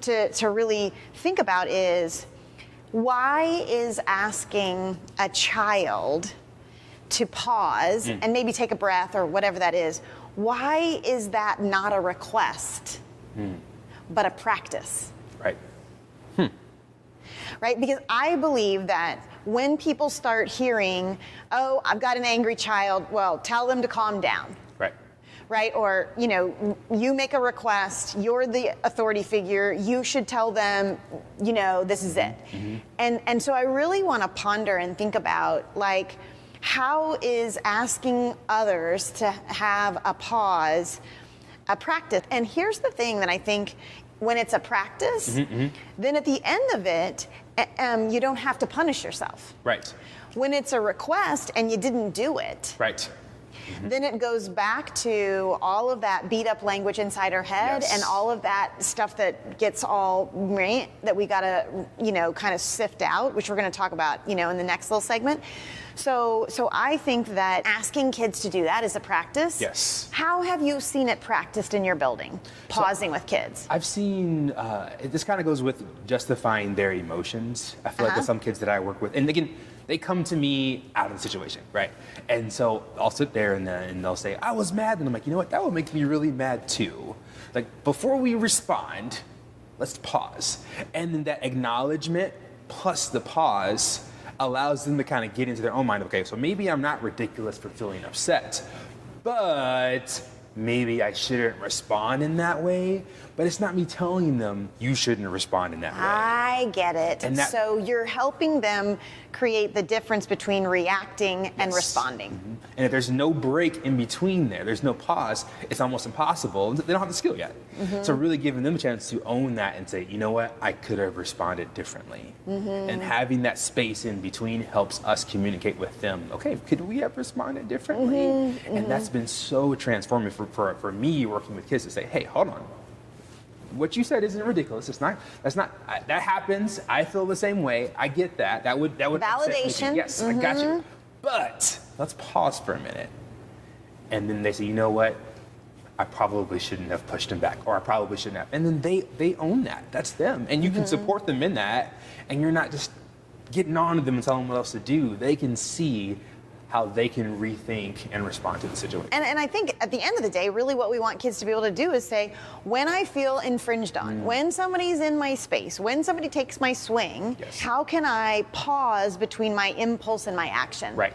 wanting to really think about is, why is asking a child to pause and maybe take a breath or whatever that is, why is that not a request, but a practice? Right. Right? Because I believe that when people start hearing, oh, I've got an angry child, well, tell them to calm down. Right? Or, you know, you make a request, you're the authority figure, you should tell them, you know, this is it. And so I really want to ponder and think about, like, how is asking others to have a pause a practice? And here's the thing that I think, when it's a practice, then at the end of it, you don't have to punish yourself. Right. When it's a request and you didn't do it, Right. then it goes back to all of that beat up language inside our head and all of that stuff that gets all right, that we gotta, you know, kind of sift out, which we're gonna talk about, you know, in the next little segment. So I think that asking kids to do that is a practice. Yes. How have you seen it practiced in your building, pausing with kids? I've seen, this kind of goes with justifying their emotions. I feel like with some kids that I work with, and again, they come to me out of the situation, right? And so I'll sit there and they'll say, I was mad. And I'm like, you know what? That would make me really mad too. Like, before we respond, let's pause. And then that acknowledgement plus the pause allows them to kind of get into their own mind. Okay, so maybe I'm not ridiculous for feeling upset, but maybe I shouldn't respond in that way. But it's not me telling them you shouldn't respond in that way. I get it. And that, so you're helping them create the difference between reacting and responding. And if there's no break in between there's no pause, it's almost impossible. They don't have the skill yet. So really giving them a chance to own that and say, you know what, I could have responded differently. And having that space in between helps us communicate with them. Okay, could we have responded differently? And that's been so transformative for me working with kids to say, hey, hold on. What you said isn't ridiculous. That happens. I feel the same way. I get that. That would validation. Yes, I got you. But let's pause for a minute. And then they say, you know what? I probably shouldn't have pushed him back, or I probably shouldn't have. And then they own that. That's them. And you can support them in that. And you're not just getting on to them and telling them what else to do. They can see how they can rethink and respond to the situation. And I think at the end of the day, really what we want kids to be able to do is say, when I feel infringed on, when somebody's in my space, when somebody takes my swing, how can I pause between my impulse and my action? Right.